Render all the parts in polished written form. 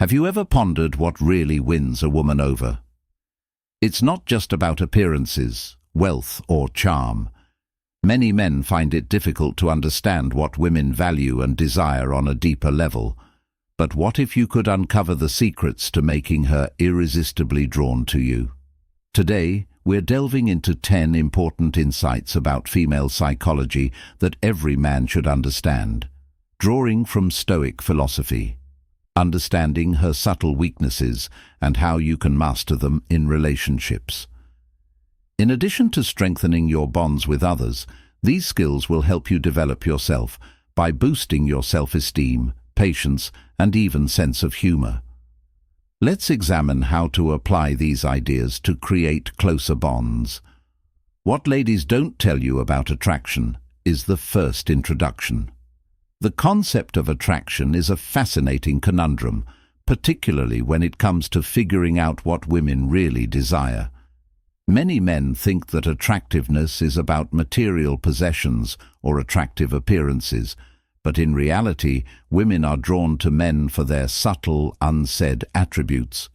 Have you ever pondered what really wins a woman over? It's not just about appearances, wealth, or charm. Many men find it difficult to understand what women value and desire on a deeper level. But what if you could uncover the secrets to making her irresistibly drawn to you? Today, we're delving into 10 important insights about female psychology that every man should understand. Drawing from Stoic philosophy. Understanding her subtle weaknesses and how you can master them in relationships. In addition to strengthening your bonds with others, these skills will help you develop yourself by boosting your self-esteem, patience, and even sense of humor. Let's examine how to apply these ideas to create closer bonds. What ladies don't tell you about attraction is the first introduction. The concept of attraction is a fascinating conundrum, particularly when it comes to figuring out what women really desire. Many men think that attractiveness is about material possessions or attractive appearances, but in reality, women are drawn to men for their subtle, unsaid attributes,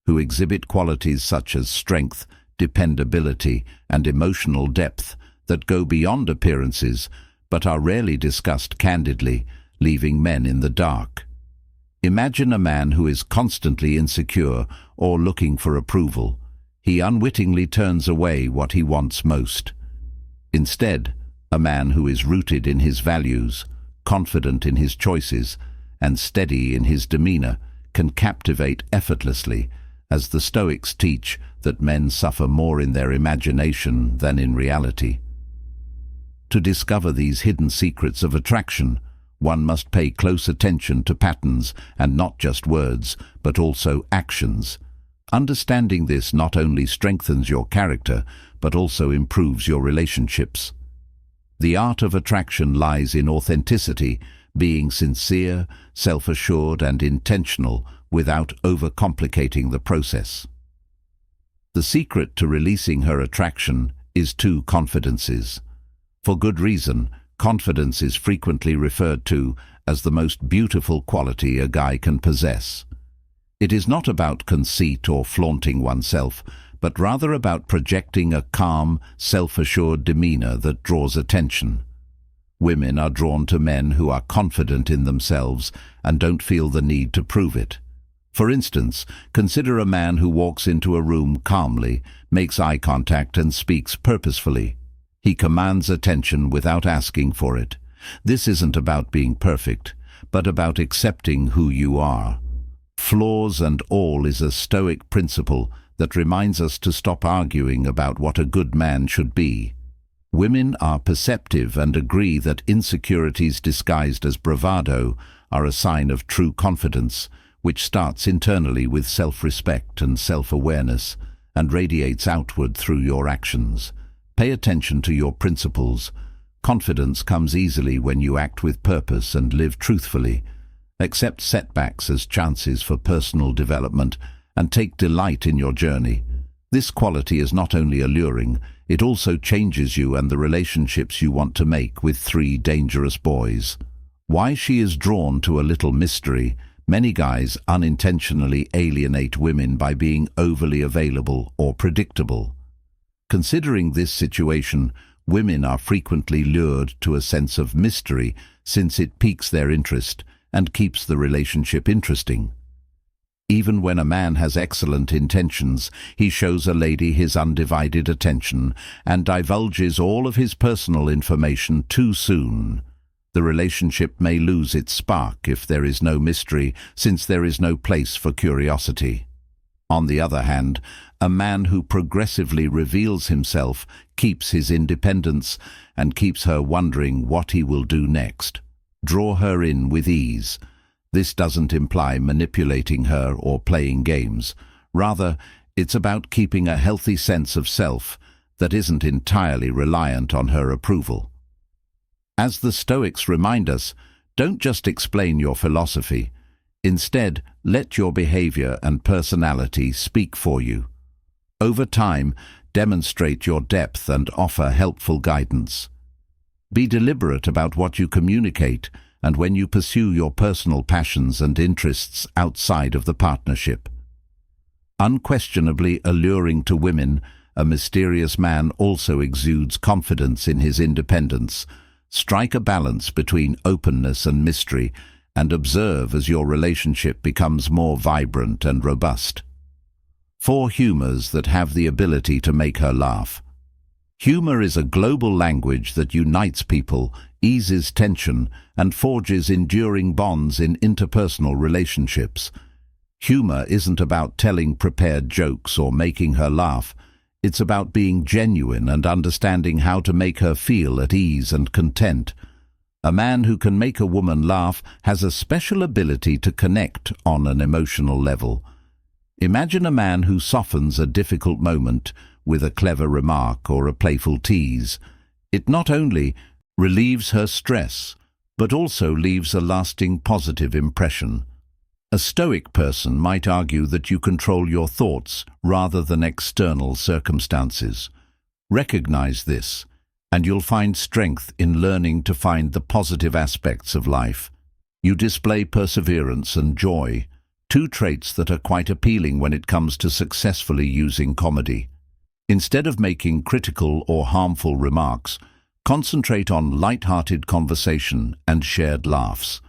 who exhibit qualities such as strength, dependability, and emotional depth that go beyond appearances, but are rarely discussed candidly, leaving men in the dark. Imagine a man who is constantly insecure or looking for approval. He unwittingly turns away what he wants most. Instead, a man who is rooted in his values, confident in his choices, and steady in his demeanor can captivate effortlessly, as the Stoics teach that men suffer more in their imagination than in reality. To discover these hidden secrets of attraction, one must pay close attention to patterns and not just words, but also actions. Understanding this not only strengthens your character, but also improves your relationships. The art of attraction lies in authenticity, being sincere, self-assured, and intentional without overcomplicating the process. The secret to releasing her attraction is 2 confidences. For good reason, confidence is frequently referred to as the most beautiful quality a guy can possess. It is not about conceit or flaunting oneself, but rather about projecting a calm, self-assured demeanor that draws attention. Women are drawn to men who are confident in themselves and don't feel the need to prove it. For instance, consider a man who walks into a room calmly, makes eye contact, and speaks purposefully. He commands attention without asking for it. This isn't about being perfect, but about accepting who you are. Flaws and all is a Stoic principle that reminds us to stop arguing about what a good man should be. Women are perceptive and agree that insecurities disguised as bravado are a sign of true confidence, which starts internally with self-respect and self-awareness and radiates outward through your actions. Pay attention to your principles. Confidence comes easily when you act with purpose and live truthfully. Accept setbacks as chances for personal development and take delight in your journey. This quality is not only alluring, it also changes you and the relationships you want to make with 3 dangerous boys. Why she is drawn to a little mystery. Many guys unintentionally alienate women by being overly available or predictable. Considering this situation, women are frequently lured to a sense of mystery since it piques their interest and keeps the relationship interesting. Even when a man has excellent intentions, he shows a lady his undivided attention and divulges all of his personal information too soon. The relationship may lose its spark if there is no mystery, since there is no place for curiosity. On the other hand, a man who progressively reveals himself keeps his independence and keeps her wondering what he will do next. Draw her in with ease. This doesn't imply manipulating her or playing games. Rather, it's about keeping a healthy sense of self that isn't entirely reliant on her approval. As the Stoics remind us, don't just explain your philosophy. Instead, let your behavior and personality speak for you. Over time, demonstrate your depth and offer helpful guidance. Be deliberate about what you communicate and when you pursue your personal passions and interests outside of the partnership. Unquestionably alluring to women, a mysterious man also exudes confidence in his independence. Strike a balance between openness and mystery, and observe as your relationship becomes more vibrant and robust. 4 humors that have the ability to make her laugh. Humor is a global language that unites people, eases tension, and forges enduring bonds in interpersonal relationships. Humor isn't about telling prepared jokes or making her laugh. It's about being genuine and understanding how to make her feel at ease and content. A man who can make a woman laugh has a special ability to connect on an emotional level. Imagine a man who softens a difficult moment with a clever remark or a playful tease. It not only relieves her stress, but also leaves a lasting positive impression. A stoic person might argue that you control your thoughts rather than external circumstances. Recognize this, and you'll find strength in learning to find the positive aspects of life. You display perseverance and joy, 2 traits that are quite appealing when it comes to successfully using comedy. Instead of making critical or harmful remarks, concentrate on light-hearted conversation and shared laughs.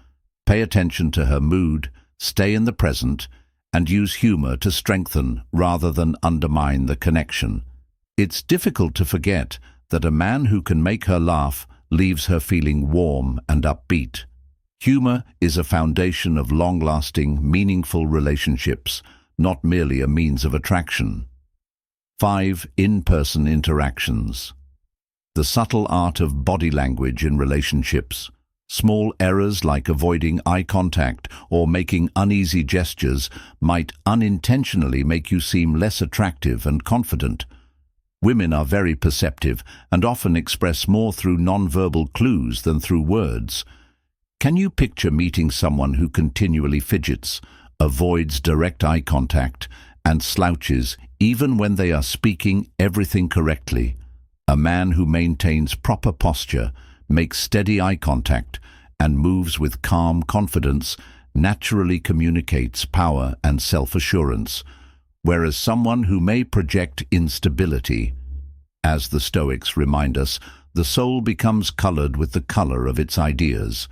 Pay attention to her mood, stay in the present, and use humor to strengthen rather than undermine the connection. It's difficult to forget that a man who can make her laugh leaves her feeling warm and upbeat. Humor is a foundation of long-lasting, meaningful relationships, not merely a means of attraction. 5 in-person interactions. The subtle art of body language in relationships. Small errors like avoiding eye contact or making uneasy gestures might unintentionally make you seem less attractive and confident. Women are very perceptive and often express more through nonverbal clues than through words. Can you picture meeting someone who continually fidgets, avoids direct eye contact, and slouches even when they are speaking everything correctly? A man who maintains proper posture, makes steady eye contact, and moves with calm confidence naturally communicates power and self-assurance, whereas someone who may project instability. As the Stoics remind us, the soul becomes colored with the color of its ideas.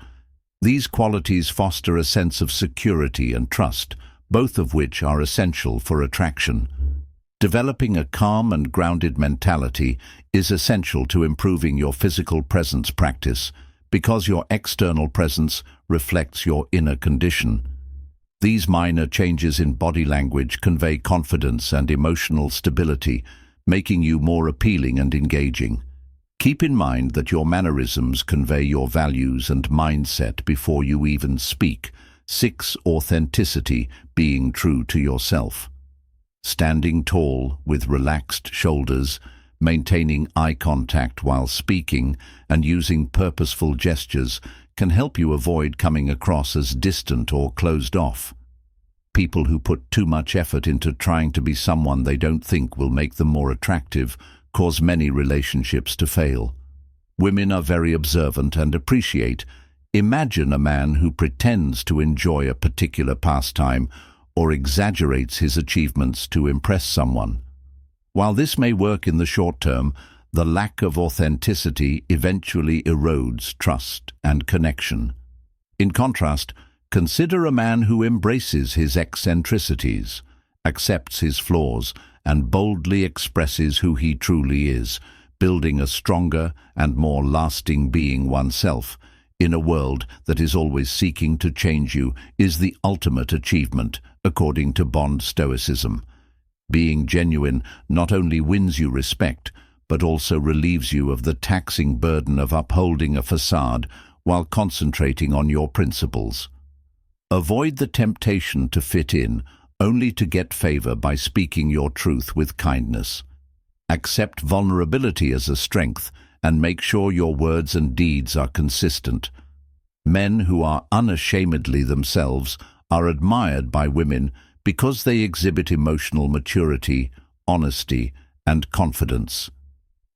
These qualities foster a sense of security and trust, both of which are essential for attraction. Developing a calm and grounded mentality is essential to improving your physical presence practice, because your external presence reflects your inner condition. These minor changes in body language convey confidence and emotional stability, making you more appealing and engaging. Keep in mind that your mannerisms convey your values and mindset before you even speak. 6 authenticity, being true to yourself. Standing tall with relaxed shoulders, maintaining eye contact while speaking, and using purposeful gestures can help you avoid coming across as distant or closed off. People who put too much effort into trying to be someone they don't think will make them more attractive cause many relationships to fail. Women are very observant and appreciate. Imagine a man who pretends to enjoy a particular pastime or exaggerates his achievements to impress someone. While this may work in the short term, the lack of authenticity eventually erodes trust and connection. In contrast, consider a man who embraces his eccentricities, accepts his flaws, and boldly expresses who he truly is, building a stronger and more lasting being oneself in a world that is always seeking to change you is the ultimate achievement, according to Bond Stoicism. Being genuine not only wins you respect, but also relieves you of the taxing burden of upholding a facade while concentrating on your principles. Avoid the temptation to fit in, only to get favor by speaking your truth with kindness. Accept vulnerability as a strength and make sure your words and deeds are consistent. Men who are unashamedly themselves are admired by women because they exhibit emotional maturity, honesty, and confidence.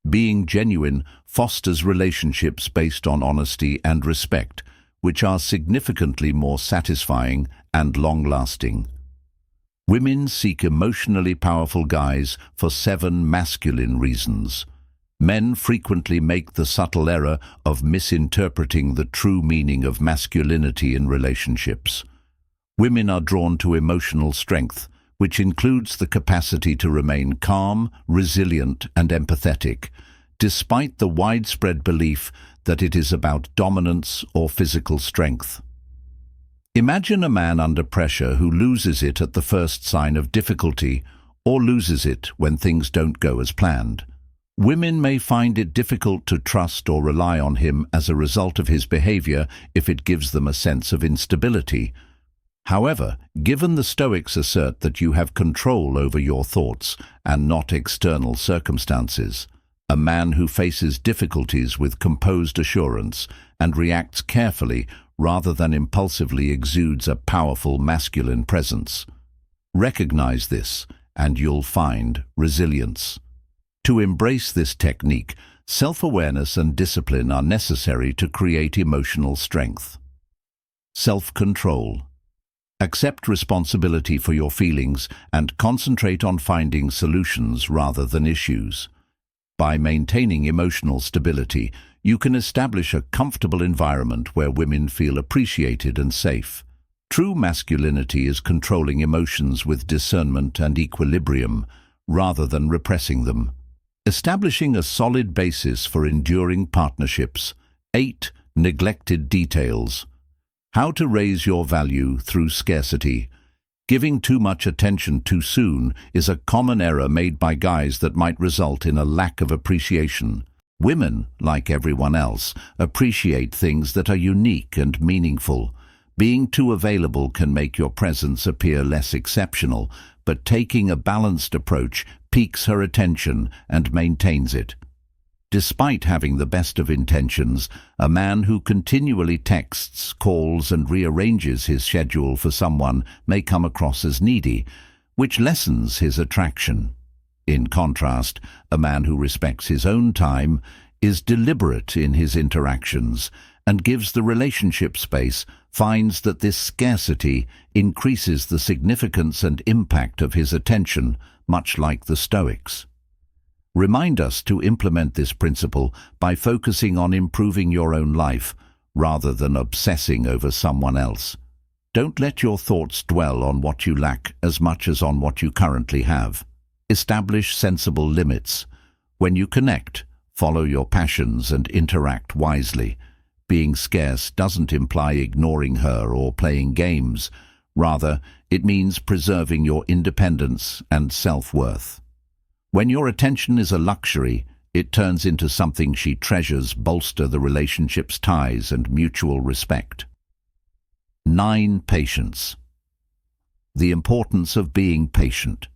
Being genuine fosters relationships based on honesty and respect, which are significantly more satisfying and long-lasting. Women seek emotionally powerful guys for 7 masculine reasons. Men frequently make the subtle error of misinterpreting the true meaning of masculinity in relationships. Women are drawn to emotional strength, which includes the capacity to remain calm, resilient, and empathetic, despite the widespread belief that it is about dominance or physical strength. Imagine a man under pressure who loses it at the first sign of difficulty, or loses it when things don't go as planned. Women may find it difficult to trust or rely on him as a result of his behavior if it gives them a sense of instability. However, given the Stoics assert that you have control over your thoughts and not external circumstances, a man who faces difficulties with composed assurance and reacts carefully rather than impulsively exudes a powerful masculine presence. Recognize this, and you'll find resilience. To embrace this technique, self-awareness and discipline are necessary to create emotional strength. Self-control. Accept responsibility for your feelings and concentrate on finding solutions rather than issues. By maintaining emotional stability, you can establish a comfortable environment where women feel appreciated and safe. True masculinity is controlling emotions with discernment and equilibrium, rather than repressing them. Establishing a solid basis for enduring partnerships. 8. Neglected details. How to raise your value through scarcity. Giving too much attention too soon is a common error made by guys that might result in a lack of appreciation. Women, like everyone else, appreciate things that are unique and meaningful. Being too available can make your presence appear less exceptional, but taking a balanced approach piques her attention and maintains it. Despite having the best of intentions, a man who continually texts, calls, and rearranges his schedule for someone may come across as needy, which lessens his attraction. In contrast, a man who respects his own time, is deliberate in his interactions, and gives the relationship space, finds that this scarcity increases the significance and impact of his attention, much like the Stoics. Remind us to implement this principle by focusing on improving your own life, rather than obsessing over someone else. Don't let your thoughts dwell on what you lack as much as on what you currently have. Establish sensible limits. When you connect, follow your passions and interact wisely. Being scarce doesn't imply ignoring her or playing games. Rather, it means preserving your independence and self-worth. When your attention is a luxury, it turns into something she treasures, bolster the relationship's ties and mutual respect. 9. Patience. The importance of being patient.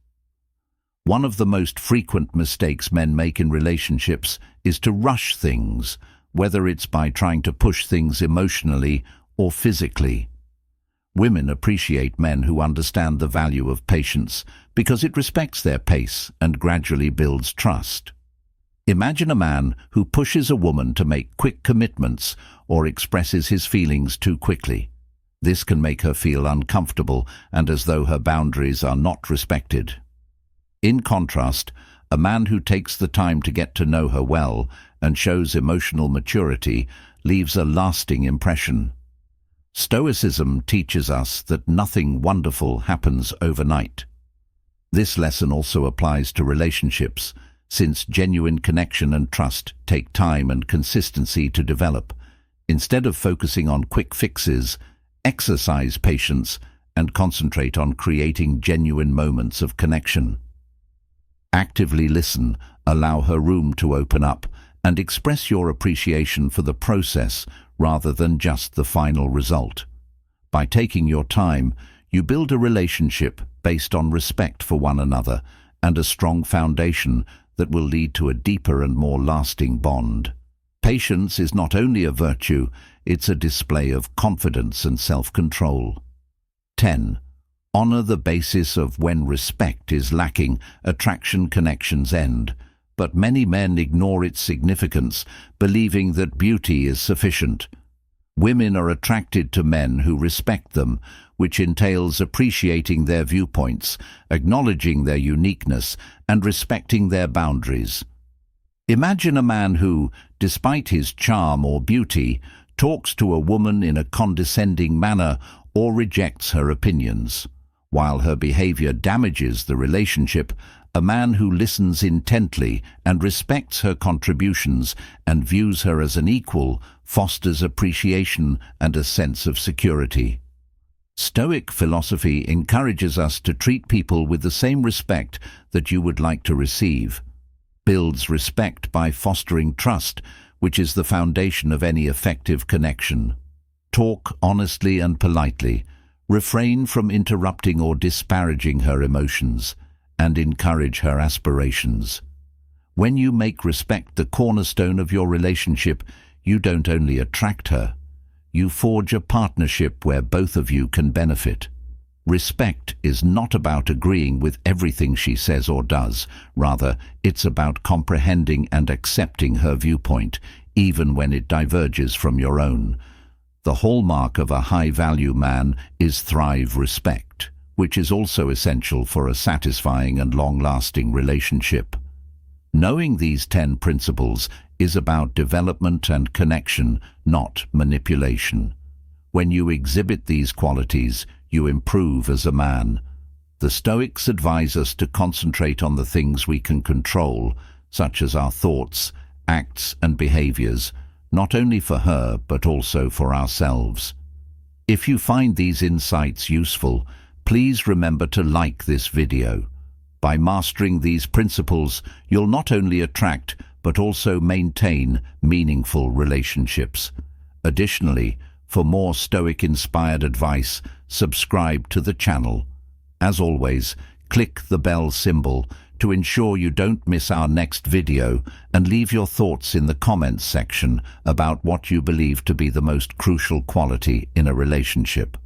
One of the most frequent mistakes men make in relationships is to rush things, whether it's by trying to push things emotionally or physically. Women appreciate men who understand the value of patience because it respects their pace and gradually builds trust. Imagine a man who pushes a woman to make quick commitments or expresses his feelings too quickly. This can make her feel uncomfortable and as though her boundaries are not respected. In contrast, a man who takes the time to get to know her well and shows emotional maturity leaves a lasting impression. Stoicism teaches us that nothing wonderful happens overnight. This lesson also applies to relationships, since genuine connection and trust take time and consistency to develop. Instead of focusing on quick fixes, exercise patience and concentrate on creating genuine moments of connection. Actively listen, allow her room to open up, and express your appreciation for the process rather than just the final result. By taking your time, you build a relationship based on respect for one another and a strong foundation that will lead to a deeper and more lasting bond. Patience is not only a virtue, it's a display of confidence and self-control. 10. Honor the basis of when respect is lacking, attraction connections end. But many men ignore its significance, believing that beauty is sufficient. Women are attracted to men who respect them, which entails appreciating their viewpoints, acknowledging their uniqueness, and respecting their boundaries. Imagine a man who, despite his charm or beauty, talks to a woman in a condescending manner or rejects her opinions. While her behavior damages the relationship, a man who listens intently and respects her contributions and views her as an equal fosters appreciation and a sense of security. Stoic philosophy encourages us to treat people with the same respect that you would like to receive. Builds respect by fostering trust, which is the foundation of any effective connection. Talk honestly and politely. Refrain from interrupting or disparaging her emotions, and encourage her aspirations. When you make respect the cornerstone of your relationship, you don't only attract her, you forge a partnership where both of you can benefit. Respect is not about agreeing with everything she says or does. Rather, it's about comprehending and accepting her viewpoint, even when it diverges from your own. The hallmark of a high-value man is thrive respect, which is also essential for a satisfying and long-lasting relationship. Knowing these 10 principles is about development and connection, not manipulation. When you exhibit these qualities, you improve as a man. The Stoics advise us to concentrate on the things we can control, such as our thoughts, acts, and behaviors, not only for her but also for ourselves. If you find these insights useful, please remember to like this video. By mastering these principles, you'll not only attract but also maintain meaningful relationships. Additionally, for more Stoic-inspired advice, subscribe to the channel. As always, click the bell symbol to ensure you don't miss our next video, and leave your thoughts in the comments section about what you believe to be the most crucial quality in a relationship.